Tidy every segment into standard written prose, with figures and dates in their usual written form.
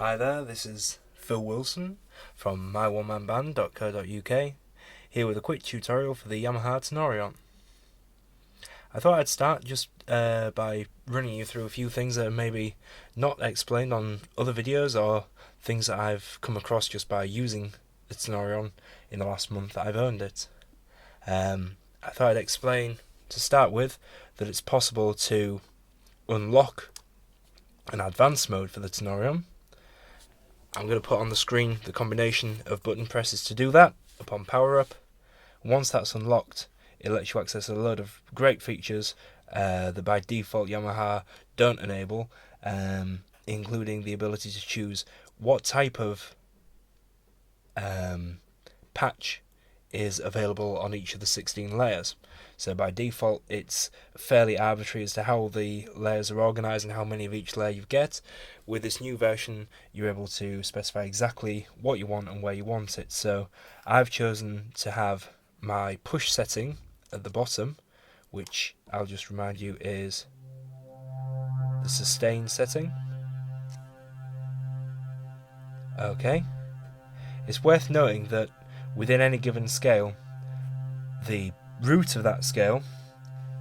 Hi there, this is Phil Wilson from MyOneManBand.co.uk here with a quick tutorial for the Yamaha Tenori-on. I thought I'd start just by running you through a few things that are maybe not explained on other videos or things that I've come across just by using the Tenori-on in the last month that I've owned it. I thought I'd explain to start with that it's possible to unlock an advanced mode for the Tenori-on. I'm going to put on the screen the combination of button presses to do that upon power up. Once that's unlocked, it lets you access a load of great features that by default Yamaha don't enable, including the ability to choose what type of patch is available on each of the 16 layers. So by default it's fairly arbitrary as to how the layers are organised and how many of each layer you get. With this new version you're able to specify exactly what you want and where you want it. So I've chosen to have my push setting at the bottom, which I'll just remind you is the sustain setting. Okay. It's worth noting that within any given scale, the root of that scale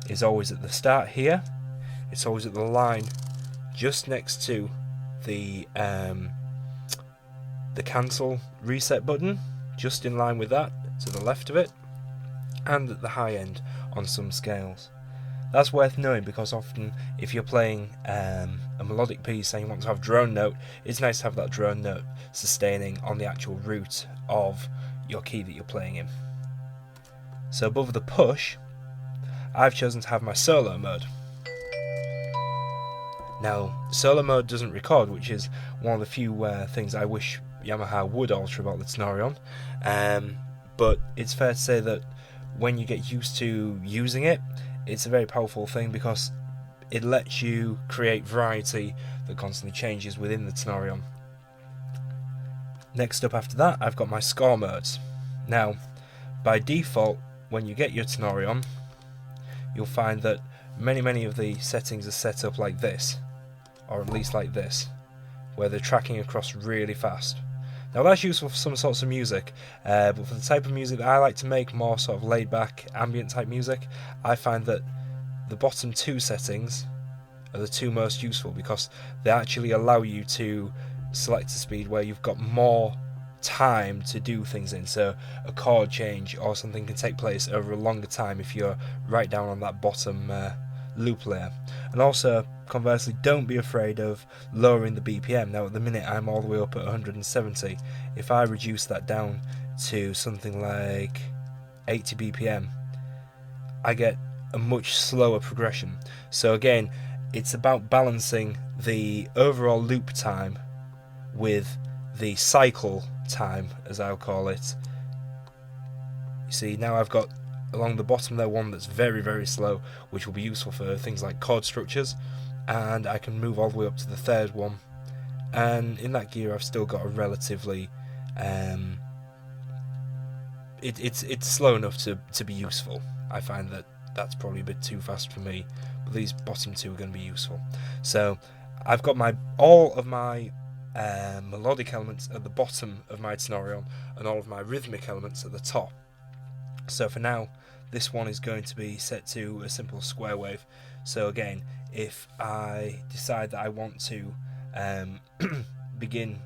is always at the start here. It's always at the line just next to the cancel reset button, just in line with that, to the left of it, and at the high end on some scales. That's worth knowing because often if you're playing a melodic piece and you want to have drone note, it's nice to have that drone note sustaining on the actual root of your key that you're playing in. So above the push, I've chosen to have my solo mode. Now, solo mode doesn't record, which is one of the few things I wish Yamaha would alter about the Tenori-on. But it's fair to say that when you get used to using it, it's a very powerful thing because it lets you create variety that constantly changes within the Tenori-on. Next up after that, I've got my score modes. Now, by default, when you get your Tenori-on, you'll find that many of the settings are set up like this, or at least like this, where they're tracking across really fast. Now that's useful for some sorts of music, but for the type of music that I like to make, more sort of laid back, ambient type music, I find that the bottom two settings are the two most useful because they actually allow you to select a speed where you've got more time to do things in. So a chord change or something can take place over a longer time if you're right down on that bottom loop layer. And also, conversely, don't be afraid of lowering the BPM. Now at the minute I'm all the way up at 170. If I reduce that down to something like 80 BPM, I get a much slower progression. So again, it's about balancing the overall loop time with the cycle time, as I'll call it. You see, now I've got along the bottom there one that's very slow, which will be useful for things like chord structures, and I can move all the way up to the third one, and in that gear I've still got a relatively it's slow enough to be useful. I find that that's probably a bit too fast for me, but these bottom two are going to be useful. So I've got all of my melodic elements at the bottom of my Tenori-on and all of my rhythmic elements at the top. So for now, this one is going to be set to a simple square wave. So again, if I decide that I want to begin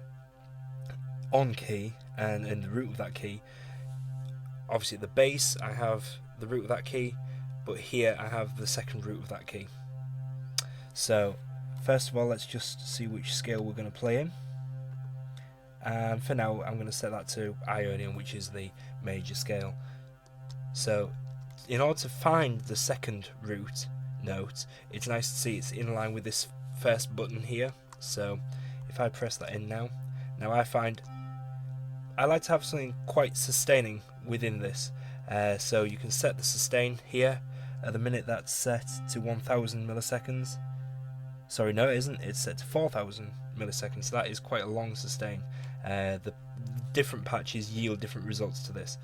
on key and in the root of that key, obviously at the bass I have the root of that key, but here I have the second root of that key. So first of all, let's just see which scale we're going to play in. And for now, I'm going to set that to Ionian, which is the major scale. So in order to find the second root note, it's nice to see it's in line with this first button here. So if I press that in now I find I like to have something quite sustaining within this. So you can set the sustain here. At the minute that's set to 1000 milliseconds. Sorry, no it isn't, it's set to 4000 milliseconds, so that is quite a long sustain. The different patches yield different results to this.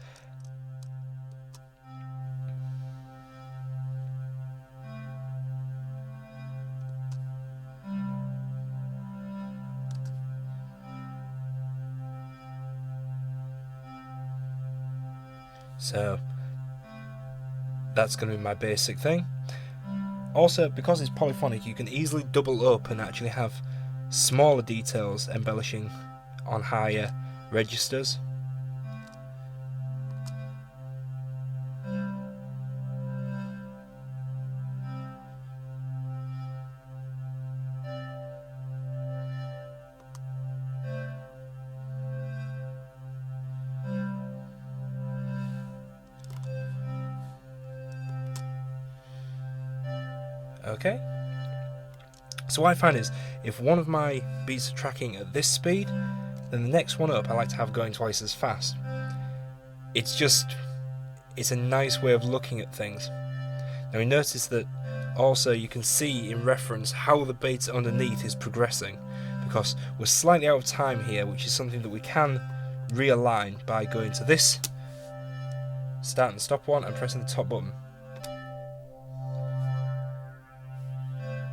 So that's going to be my basic thing. Also, because it's polyphonic, you can easily double up and actually have smaller details embellishing on higher registers. Okay, so what I find is if one of my beats are tracking at this speed, then the next one up I like to have going twice as fast. It's a nice way of looking at things. Now we notice that also you can see in reference how the beat underneath is progressing, because we're slightly out of time here, which is something that we can realign by going to this start and stop one and pressing the top button.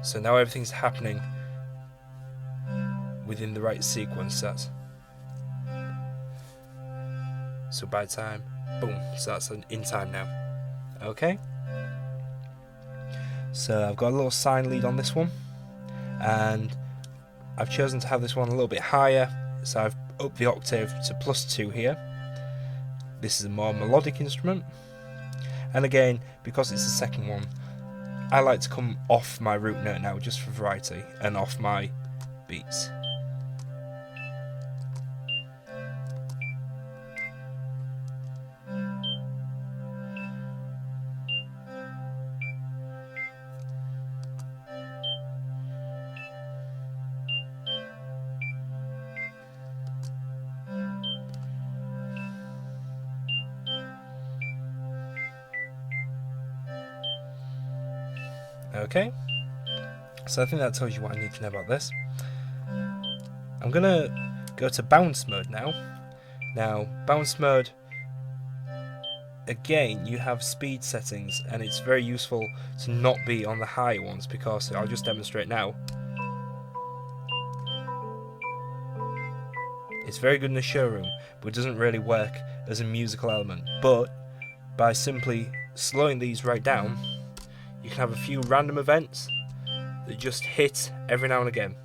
So now everything's happening within the right sequence. So by time, boom, so that's in time now. Okay. So I've got a little sine lead on this one, and I've chosen to have this one a little bit higher, so I've upped the octave to +2 here. This is a more melodic instrument, and again, because it's the second one, I like to come off my root note now, just for variety, and off my beats. Okay, so I think that tells you what I need to know about this. I'm gonna go to bounce mode now. Now, bounce mode, again, you have speed settings, and it's very useful to not be on the higher ones, because I'll just demonstrate now. It's very good in the showroom, but it doesn't really work as a musical element. But by simply slowing these right down, you can have a few random events that just hit every now and again.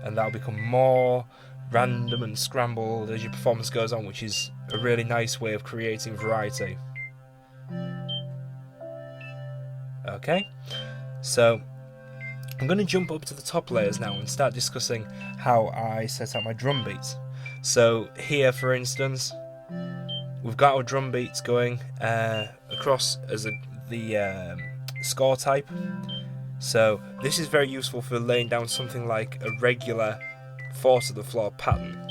And that'll become more random and scrambled as your performance goes on, which is a really nice way of creating variety. Okay, so I'm going to jump up to the top layers now and start discussing how I set out my drum beats. So here, for instance, we've got our drum beats going across as the score type. So this is very useful for laying down something like a regular 4 to the floor pattern.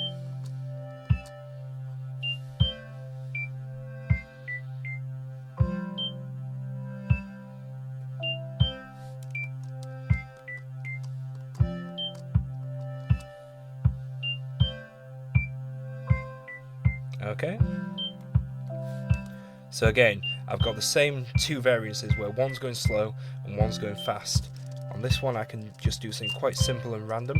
Okay. So again, I've got the same two variances where one's going slow and one's going fast. On this one I can just do something quite simple and random.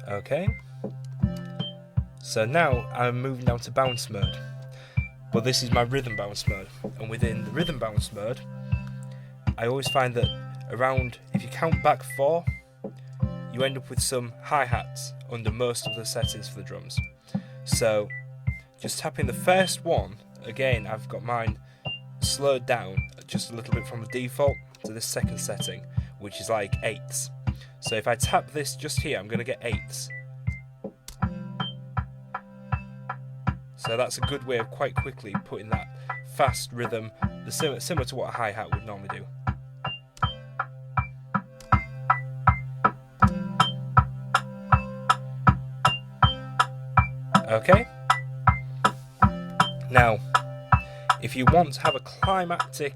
Okay. So now I'm moving down to bounce mode. But this is my rhythm bounce mode. And within the rhythm bounce mode, I always find that around, if you count back 4, you end up with some hi-hats under most of the settings for the drums. So just tapping the first one, again I've got mine slowed down just a little bit from the default to the second setting, which is like 8ths. So if I tap this just here, I'm going to get 8ths. So that's a good way of quite quickly putting that fast rhythm, similar to what a hi-hat would normally do. Okay. Now, if you want to have a climactic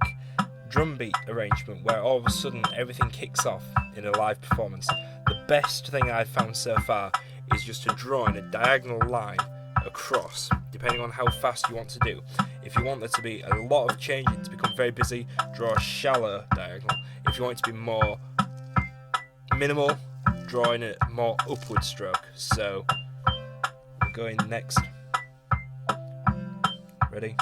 drum beat arrangement where all of a sudden everything kicks off in a live performance, the best thing I've found so far is just to draw in a diagonal line across, depending on how fast you want to do. If you want there to be a lot of changing to become very busy, draw a shallow diagonal. If you want it to be more minimal, draw in a more upward stroke. So we're going next. Ready?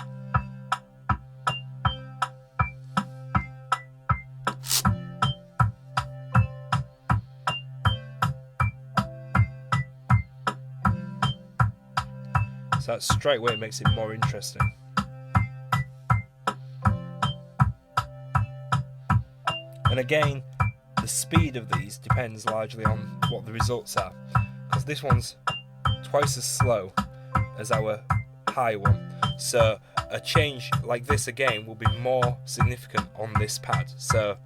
So that straight away makes it more interesting. And again, the speed of these depends largely on what the results are, because this one's twice as slow as our high one, so a change like this again will be more significant on this pad. So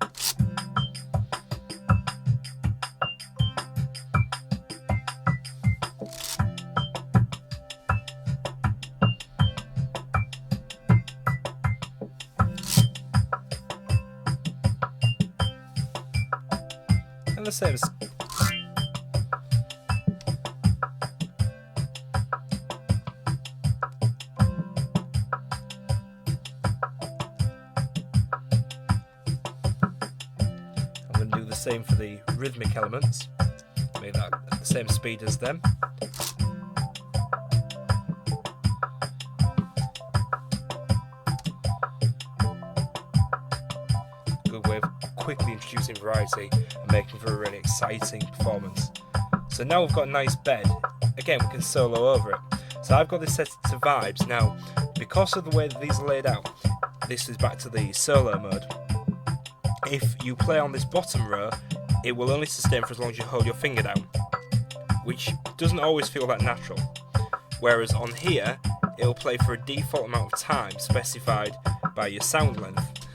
and the same as I'm going to do the same for the rhythmic elements, make that at the same speed as them. Good way of quickly introducing variety and making for a really exciting performance. So now we've got a nice bed, again we can solo over it. So I've got this set to vibes. Now because of the way that these are laid out, this is back to the solo mode. If you play on this bottom row, it will only sustain for as long as you hold your finger down, which doesn't always feel that natural. Whereas on here, it'll play for a default amount of time specified by your sound length.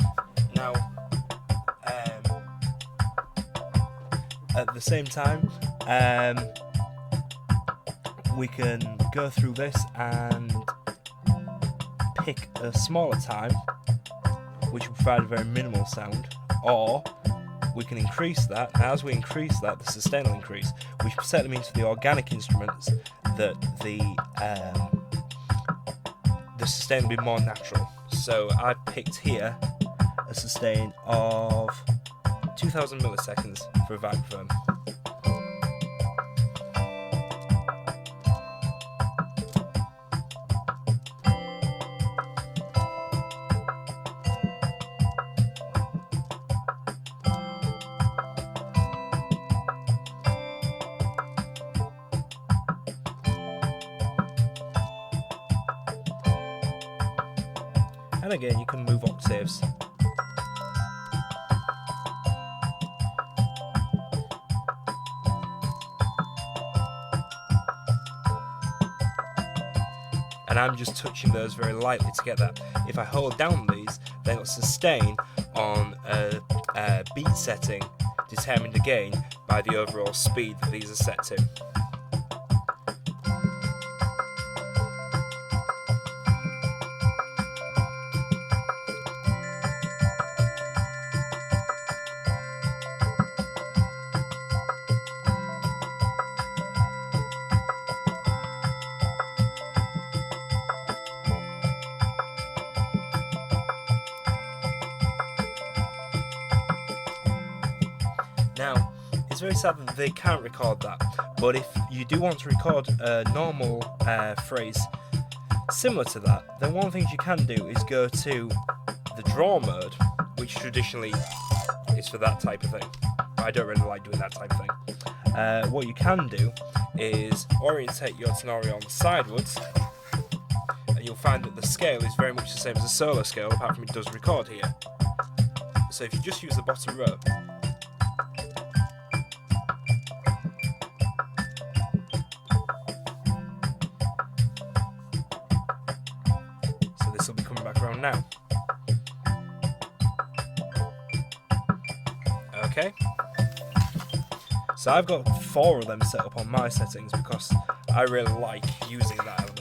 Now, at the same time, we can go through this and pick a smaller time, which will provide a very minimal sound, or we can increase that, and as we increase that, the sustain will increase, which certainly means for the organic instruments that the sustain will be more natural. So I've picked here a sustain of 2000 milliseconds for a vibraphone. And again, you can move octaves. And I'm just touching those very lightly to get that. If I hold down these, then it'll sustain on a beat setting determined again by the overall speed that these are set to. Now, it's very sad that they can't record that, but if you do want to record a normal phrase similar to that, then one of the things you can do is go to the draw mode, which traditionally is for that type of thing. I don't really like doing that type of thing. What you can do is orientate your Tenori-on sidewards, and you'll find that the scale is very much the same as a solo scale, apart from it does record here. So if you just use the bottom row, this will be coming back around now. Okay. So I've got 4 of them set up on my settings because I really like using that element.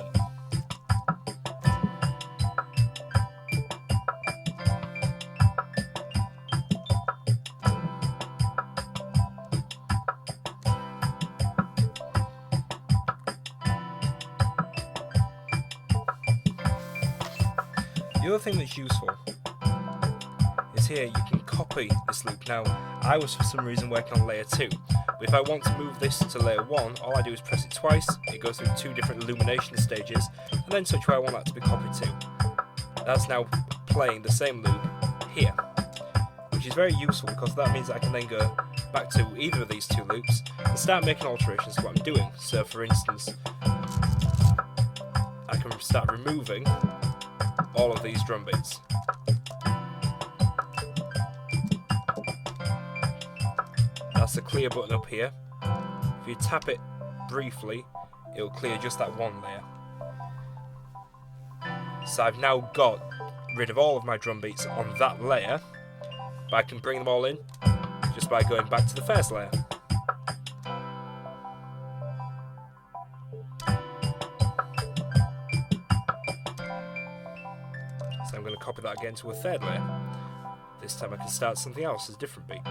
The other thing that's useful is here you can copy this loop. Now, I was for some reason working on layer 2, but if I want to move this to layer 1, all I do is press it twice, it goes through 2 different illumination stages, and then touch where I want that to be copied to. That's now playing the same loop here, which is very useful because that means I can then go back to either of these 2 loops and start making alterations to what I'm doing. So for instance, I can start removing all of these drum beats. That's the clear button up here. If you tap it briefly, it will clear just that one layer. So I've now got rid of all of my drum beats on that layer, but I can bring them all in just by going back to the first layer. So I'm going to copy that again to a 3rd layer. This time I can start something else as a different beat.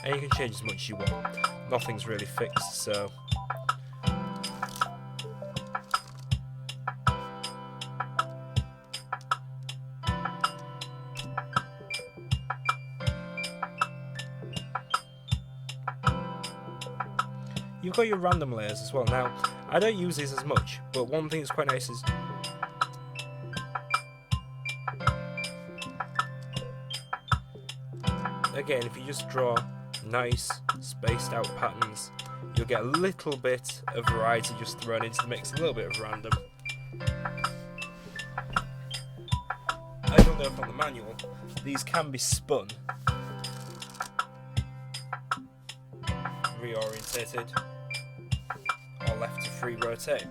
And you can change as much as you want. Nothing's really fixed, so you've got your random layers as well. Now, I don't use these as much, but one thing that's quite nice is again, if you just draw nice spaced out patterns, you'll get a little bit of variety just thrown into the mix, a little bit of random. I don't know if on the manual these can be spun, reorientated, or left to free rotate.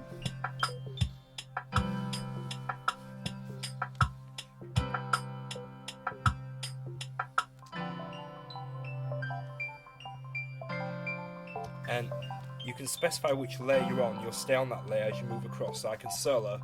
And you can specify which layer you're on. You'll stay on that layer as you move across. So I can solo.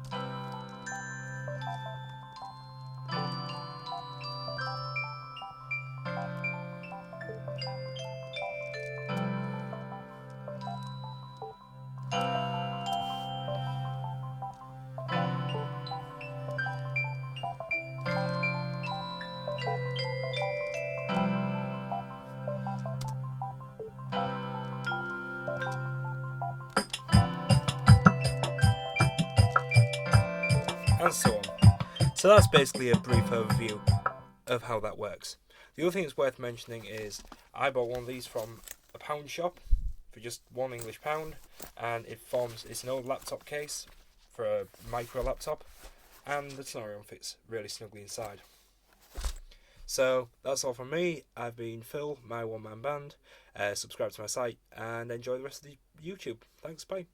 And so on. So that's basically a brief overview of how that works. The other thing that's worth mentioning is I bought one of these from a pound shop for just £1 English, and it's an old laptop case for a micro laptop, and the Tenori-on fits really snugly inside. So that's all from me. I've been Phil, my one-man band. Subscribe to my site and enjoy the rest of the YouTube. Thanks, bye.